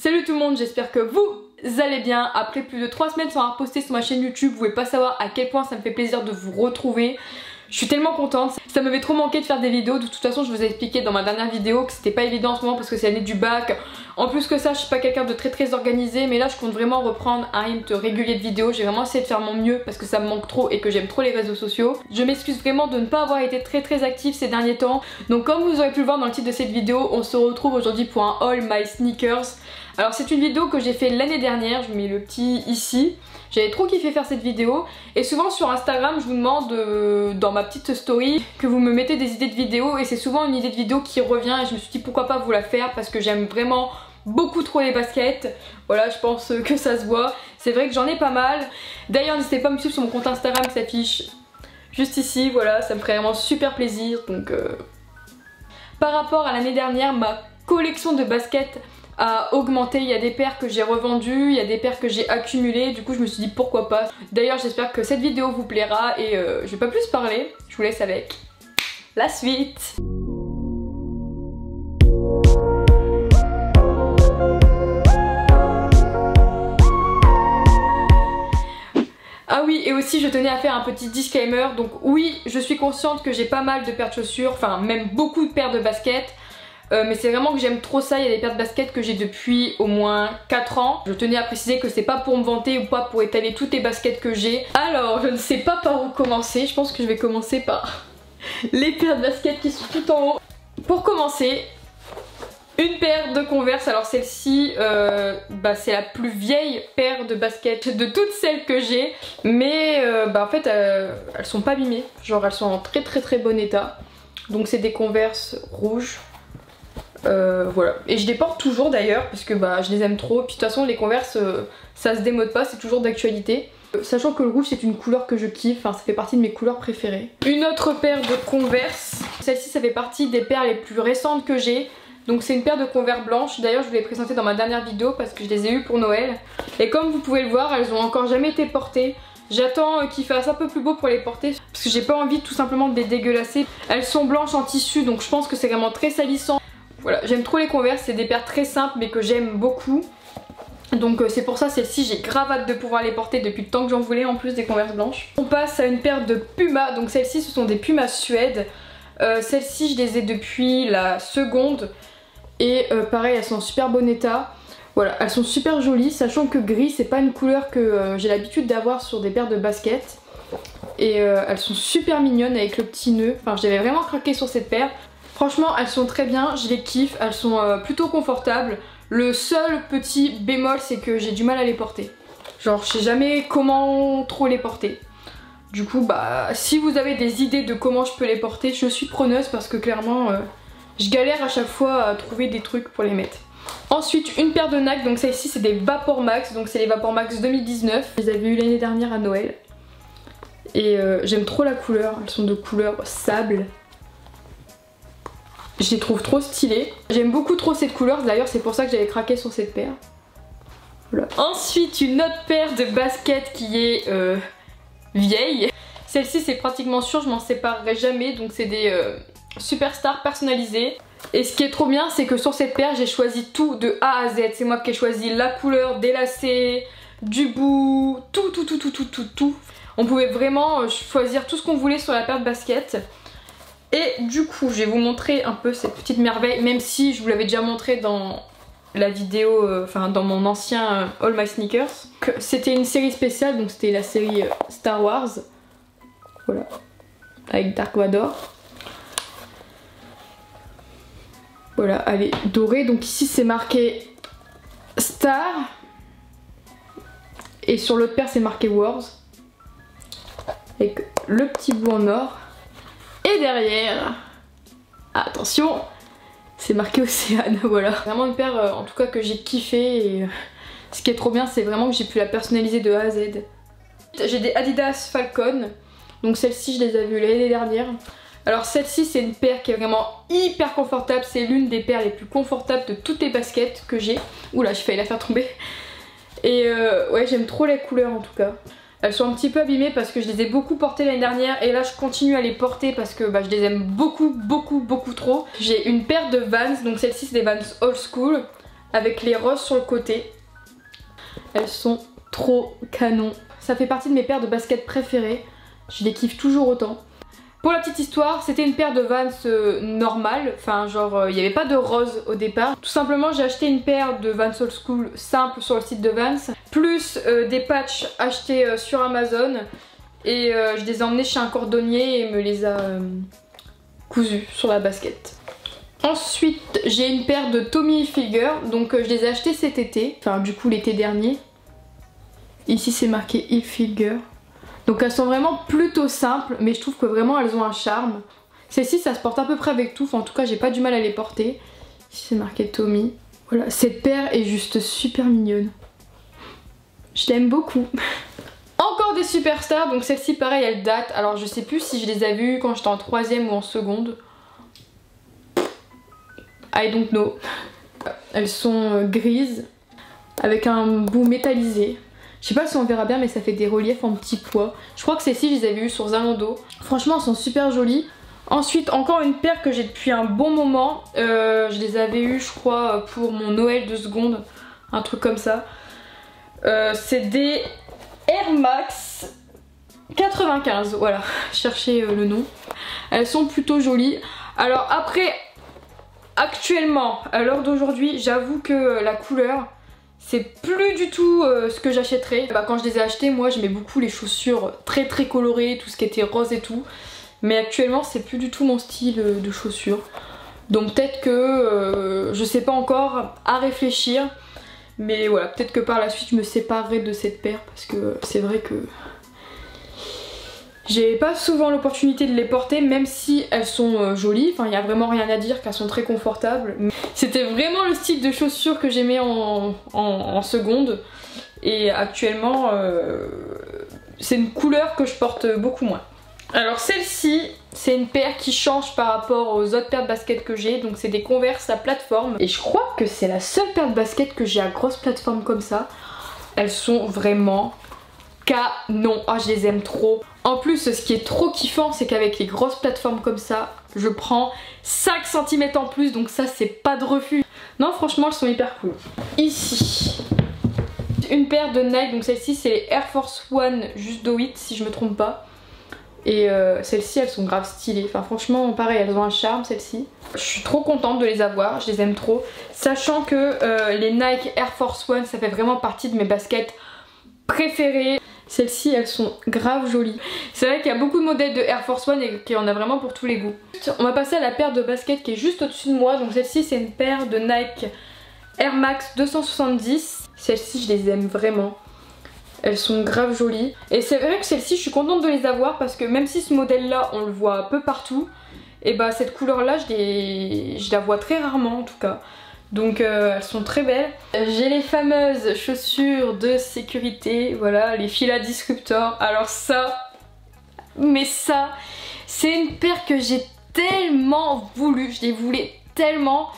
Salut tout le monde, j'espère que vous allez bien. Après plus de 3 semaines sans avoir posté sur ma chaîne YouTube, vous pouvez pas savoir à quel point ça me fait plaisir de vous retrouver. Je suis tellement contente, ça m'avait trop manqué de faire des vidéos. De toute façon je vous ai expliqué dans ma dernière vidéo que c'était pas évident en ce moment parce que c'est l'année du bac. En plus que ça je suis pas quelqu'un de très organisé, mais là je compte vraiment reprendre un rythme régulier de vidéos. J'ai vraiment essayé de faire mon mieux parce que ça me manque trop et que j'aime trop les réseaux sociaux. Je m'excuse vraiment de ne pas avoir été très active ces derniers temps. Donc comme vous aurez pu le voir dans le titre de cette vidéo, on se retrouve aujourd'hui pour un haul my sneakers. Alors c'est une vidéo que j'ai fait l'année dernière, je mets le petit ici. J'avais trop kiffé faire cette vidéo et souvent sur Instagram je vous demande dans ma petite story que vous me mettez des idées de vidéos et c'est souvent une idée de vidéo qui revient et je me suis dit pourquoi pas vous la faire parce que j'aime vraiment beaucoup trop les baskets. Voilà, je pense que ça se voit. C'est vrai que j'en ai pas mal. D'ailleurs n'hésitez pas à me suivre sur mon compte Instagram qui s'affiche juste ici, voilà, ça me ferait vraiment super plaisir. Donc par rapport à l'année dernière, ma collection de baskets a augmenté. Il y a des paires que j'ai revendues, il y a des paires que j'ai accumulées, du coup je me suis dit pourquoi pas. D'ailleurs j'espère que cette vidéo vous plaira et je vais pas plus parler, je vous laisse avec la suite. Ah oui, et aussi je tenais à faire un petit disclaimer, donc oui je suis consciente que j'ai pas mal de paires de chaussures, enfin même beaucoup de paires de baskets. Mais c'est vraiment que j'aime trop ça, il y a des paires de baskets que j'ai depuis au moins 4 ans. Je tenais à préciser que c'est pas pour me vanter ou pas pour étaler toutes les baskets que j'ai. Alors je ne sais pas par où commencer, je pense que je vais commencer par les paires de baskets qui sont tout en haut. Pour commencer, une paire de Converse, alors celle-ci c'est la plus vieille paire de baskets de toutes celles que j'ai. Mais en fait elles sont pas abîmées, genre elles sont en très bon état. Donc c'est des Converse rouges. Voilà, et je les porte toujours d'ailleurs parce que je les aime trop. Puis de toute façon les Converse ça se démode pas, c'est toujours d'actualité. Sachant que le rouge c'est une couleur que je kiffe, enfin, ça fait partie de mes couleurs préférées. Une autre paire de Converse, celle-ci ça fait partie des paires les plus récentes que j'ai. Donc c'est une paire de Converse blanches, d'ailleurs je vous l'ai présentée dans ma dernière vidéo parce que je les ai eues pour Noël. Et comme vous pouvez le voir, elles ont encore jamais été portées. J'attends qu'il fasse un peu plus beau pour les porter parce que j'ai pas envie tout simplement de les dégueulasser. Elles sont blanches en tissu donc je pense que c'est vraiment très salissant. Voilà, j'aime trop les Converse, c'est des paires très simples mais que j'aime beaucoup. Donc c'est pour ça celle-ci j'ai grave hâte de pouvoir les porter depuis le temps que j'en voulais en plus des Converse blanches. On passe à une paire de Puma, donc celles-ci ce sont des Puma Suède. Celles-ci je les ai depuis la seconde et pareil elles sont en super bon état. Voilà, elles sont super jolies, sachant que gris c'est pas une couleur que j'ai l'habitude d'avoir sur des paires de baskets. Et elles sont super mignonnes avec le petit nœud, enfin j'avais vraiment craqué sur cette paire. Franchement elles sont très bien, je les kiffe, elles sont plutôt confortables. Le seul petit bémol c'est que j'ai du mal à les porter. Genre je sais jamais comment trop les porter. Du coup si vous avez des idées de comment je peux les porter, je suis preneuse parce que clairement je galère à chaque fois à trouver des trucs pour les mettre. Ensuite une paire de Nike, donc celle-ci c'est des Vapor Max, donc c'est les Vapor Max 2019. Je les avais eu l'année dernière à Noël. Et j'aime trop la couleur, elles sont de couleur sable. Je les trouve trop stylées. J'aime beaucoup trop cette couleur, d'ailleurs c'est pour ça que j'avais craqué sur cette paire. Voilà. Ensuite une autre paire de baskets qui est vieille. Celle-ci c'est pratiquement sûr, je m'en séparerai jamais, donc c'est des Superstar personnalisées. Et ce qui est trop bien c'est que sur cette paire j'ai choisi tout de A à Z. C'est moi qui ai choisi la couleur, des lacets, du bout, tout. On pouvait vraiment choisir tout ce qu'on voulait sur la paire de baskets. Et du coup je vais vous montrer un peu cette petite merveille, même si je vous l'avais déjà montré dans la vidéo, dans mon ancien All My Sneakers. C'était une série spéciale, donc c'était la série Star Wars. Voilà, avec Dark Vador. Voilà, elle est dorée, donc ici c'est marqué Star. Et sur l'autre paire c'est marqué Wars. Avec le petit bout en or. Et derrière, attention, c'est marqué Océane, voilà. Vraiment une paire en tout cas que j'ai kiffé et ce qui est trop bien c'est vraiment que j'ai pu la personnaliser de A à Z. J'ai des Adidas Falcon, donc celle-ci je les ai vues l'année dernière. Alors celle-ci c'est une paire qui est vraiment hyper confortable, c'est l'une des paires les plus confortables de toutes les baskets que j'ai. Oula, j'ai failli la faire tomber. Et ouais j'aime trop les couleurs en tout cas. Elles sont un petit peu abîmées parce que je les ai beaucoup portées l'année dernière et là je continue à les porter parce que je les aime beaucoup trop. J'ai une paire de Vans, donc celle-ci c'est des Vans Old School. avec les roses sur le côté. Elles sont trop canon. Ça fait partie de mes paires de baskets préférées. Je les kiffe toujours autant. Pour la petite histoire, c'était une paire de Vans normale, enfin genre il n'y avait pas de rose au départ. Tout simplement j'ai acheté une paire de Vans Old School simple sur le site de Vans, plus des patchs achetés sur Amazon, et je les ai emmenés chez un cordonnier et il me les a cousus sur la basket. Ensuite j'ai une paire de Tommy Hilfiger, donc je les ai achetés cet été, enfin du coup l'été dernier. Ici c'est marqué Hilfiger. Donc elles sont vraiment plutôt simples, mais je trouve que vraiment elles ont un charme. Celle-ci ça se porte à peu près avec tout, enfin, en tout cas j'ai pas du mal à les porter. Ici c'est marqué Tommy. Voilà, cette paire est juste super mignonne. Je l'aime beaucoup. Encore des superstars, donc celle-ci pareil elle date. Alors je sais plus si je les ai vues quand j'étais en 3ème ou en seconde. I don't know. Elles sont grises, avec un bout métallisé. Je sais pas si on verra bien mais ça fait des reliefs en petits pois. Je crois que celles-ci je les avais eues sur Zalando. Franchement elles sont super jolies. Ensuite encore une paire que j'ai depuis un bon moment. Je les avais eues je crois pour mon Noël de seconde. Un truc comme ça. C'est des Air Max 95. Voilà, cherchez le nom. Elles sont plutôt jolies. Alors après, actuellement, à l'heure d'aujourd'hui, j'avoue que la couleur... c'est plus du tout ce que j'achèterais. Quand je les ai achetées, moi j'aimais beaucoup les chaussures très colorées, tout ce qui était rose et tout. Mais actuellement c'est plus du tout mon style de chaussures. Donc peut-être que, je sais pas encore, à réfléchir. Mais voilà, peut-être que par la suite je me séparerai de cette paire. Parce que c'est vrai que j'ai pas souvent l'opportunité de les porter, même si elles sont jolies. Enfin, il n'y a vraiment rien à dire, qu'elles sont très confortables. C'était vraiment le style de chaussures que j'aimais en seconde. Et actuellement, c'est une couleur que je porte beaucoup moins. Alors celle-ci, c'est une paire qui change par rapport aux autres paires de baskets que j'ai. Donc c'est des Converse à plateforme. Et je crois que c'est la seule paire de baskets que j'ai à grosse plateforme comme ça. Elles sont vraiment... canon. Ah, je les aime trop. En plus, ce qui est trop kiffant, c'est qu'avec les grosses plateformes comme ça, je prends 5 cm en plus, donc ça c'est pas de refus. Non, franchement, elles sont hyper cool. Ici, une paire de Nike, donc celle-ci c'est les Air Force One Just Do It, si je me trompe pas. Et celles-ci, elles sont grave stylées. Enfin, franchement, pareil, elles ont un charme, celles-ci. Je suis trop contente de les avoir, je les aime trop. Sachant que les Nike Air Force One, ça fait vraiment partie de mes baskets préférées. Celles-ci elles sont grave jolies. C'est vrai qu'il y a beaucoup de modèles de Air Force One et qu'il y en a vraiment pour tous les goûts. On va passer à la paire de baskets qui est juste au-dessus de moi. Donc celle-ci c'est une paire de Nike Air Max 270. Celles-ci je les aime vraiment. Elles sont grave jolies. Et c'est vrai que celles-ci je suis contente de les avoir parce que même si ce modèle là on le voit un peu partout, et bah cette couleur là je la vois très rarement en tout cas. Donc elles sont très belles. J'ai les fameuses chaussures de sécurité, voilà, les Fila Disruptor. Alors ça, mais ça, c'est une paire que j'ai tellement voulu, je les voulais tellement,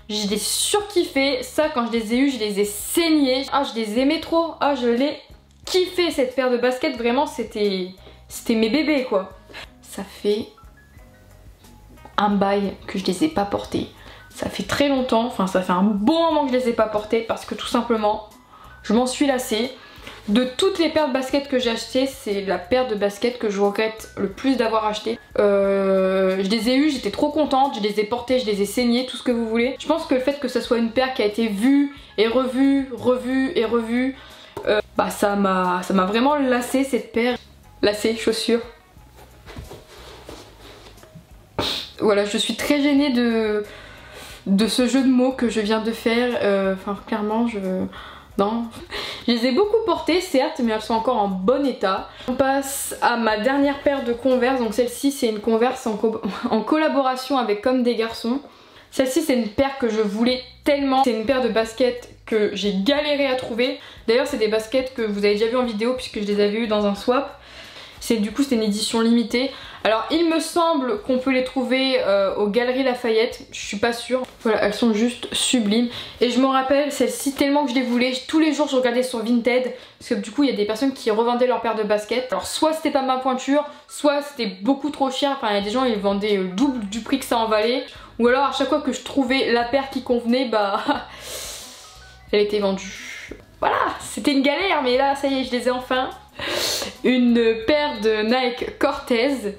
je les surkiffé. Ça, quand je les ai eues, je les ai saignées. Ah, je les aimais trop, ah, je l'ai kiffé cette paire de baskets, vraiment c'était mes bébés quoi. Ça fait un bail que je les ai pas portées. Ça fait très longtemps, enfin ça fait un bon moment que je les ai pas portées parce que tout simplement je m'en suis lassée. De toutes les paires de baskets que j'ai achetées, c'est la paire de baskets que je regrette le plus d'avoir acheté. Je les ai eues, j'étais trop contente, je les ai portées, je les ai saignées, tout ce que vous voulez. Je pense que le fait que ça soit une paire qui a été vue et revue, revue et revue, bah ça m'a vraiment lassée cette paire. Lassée, chaussures. Voilà, je suis très gênée de ce jeu de mots que je viens de faire. Enfin clairement non. Je les ai beaucoup portées certes, mais elles sont encore en bon état. On passe à ma dernière paire de Converse. Donc celle-ci c'est une Converse en collaboration avec Comme des Garçons. Celle-ci c'est une paire que je voulais tellement. C'est une paire de baskets que j'ai galéré à trouver. D'ailleurs c'est des baskets que vous avez déjà vu en vidéo puisque je les avais eues dans un swap. Du coup c'est une édition limitée. Alors il me semble qu'on peut les trouver aux Galeries Lafayette, je suis pas sûre. Voilà, elles sont juste sublimes. Et je me rappelle celle-ci tellement que je les voulais. Tous les jours je regardais sur Vinted, parce que du coup il y a des personnes qui revendaient leurs paires de baskets. Alors soit c'était pas ma pointure, soit c'était beaucoup trop cher. Enfin il y a des gens ils vendaient le double du prix que ça en valait. Ou alors à chaque fois que je trouvais la paire qui convenait, bah elle était vendue. Voilà, c'était une galère mais là ça y est, je les ai enfin. Une paire de Nike Cortez.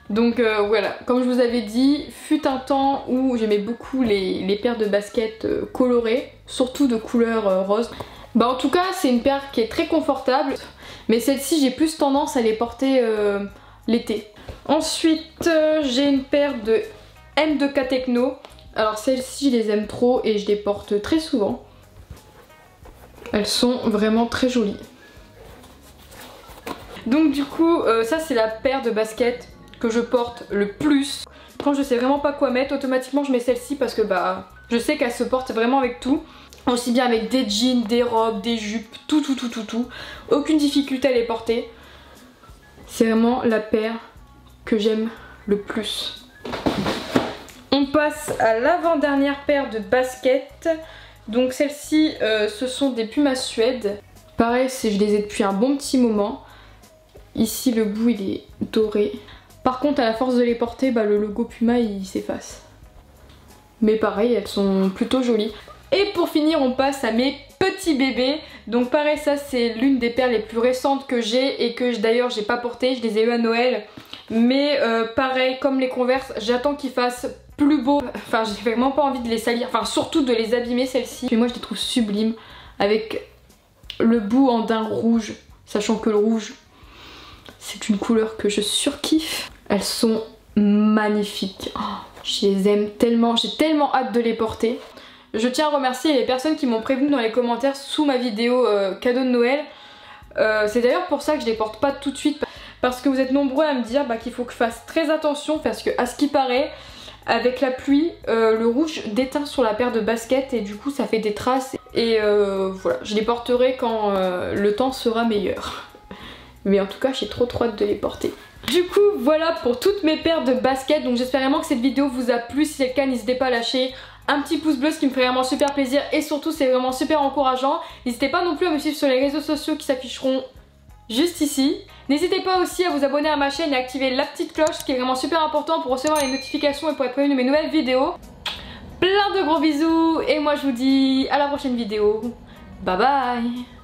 Donc voilà, comme je vous avais dit, fut un temps où j'aimais beaucoup les paires de baskets colorées, surtout de couleur rose. Bah en tout cas c'est une paire qui est très confortable, mais celle-ci j'ai plus tendance à les porter l'été. Ensuite j'ai une paire de M2K Techno. Alors celles-ci je les aime trop et je les porte très souvent. Elles sont vraiment très jolies. Donc du coup ça c'est la paire de baskets que je porte le plus. Quand je sais vraiment pas quoi mettre, automatiquement je mets celle-ci parce que bah je sais qu'elle se porte vraiment avec tout. Aussi bien avec des jeans, des robes, des jupes, tout. Aucune difficulté à les porter. C'est vraiment la paire que j'aime le plus. On passe à l'avant-dernière paire de baskets. Donc celles-ci ce sont des Puma Suède. Pareil, je les ai depuis un bon petit moment. Ici le bout il est doré. Par contre à la force de les porter, bah, le logo Puma il s'efface. Mais pareil, elles sont plutôt jolies. Et pour finir on passe à mes petits bébés. Donc pareil, ça c'est l'une des paires les plus récentes que j'ai et que d'ailleurs j'ai pas porté, je les ai eu à Noël. Mais pareil, comme les Converse, j'attends qu'ils fassent plus beaux. Enfin j'ai vraiment pas envie de les salir, enfin surtout de les abîmer celles-ci. Puis moi je les trouve sublimes avec le bout en daim rouge, sachant que le rouge c'est une couleur que je surkiffe. Elles sont magnifiques, oh, je les aime tellement, j'ai tellement hâte de les porter. Je tiens à remercier les personnes qui m'ont prévenu dans les commentaires sous ma vidéo cadeau de Noël. C'est d'ailleurs pour ça que je les porte pas tout de suite, parce que vous êtes nombreux à me dire qu'il faut que je fasse très attention, parce que à ce qui paraît, avec la pluie, le rouge déteint sur la paire de baskets et du coup ça fait des traces. Et voilà, je les porterai quand le temps sera meilleur. Mais en tout cas j'ai trop hâte de les porter. Du coup voilà pour toutes mes paires de baskets. Donc j'espère vraiment que cette vidéo vous a plu. Si c'est le cas, n'hésitez pas à lâcher un petit pouce bleu, ce qui me ferait vraiment super plaisir. Et surtout c'est vraiment super encourageant. N'hésitez pas non plus à me suivre sur les réseaux sociaux qui s'afficheront juste ici. N'hésitez pas aussi à vous abonner à ma chaîne et à activer la petite cloche, ce qui est vraiment super important pour recevoir les notifications et pour être prévenu de mes nouvelles vidéos. Plein de gros bisous et moi je vous dis à la prochaine vidéo. Bye bye.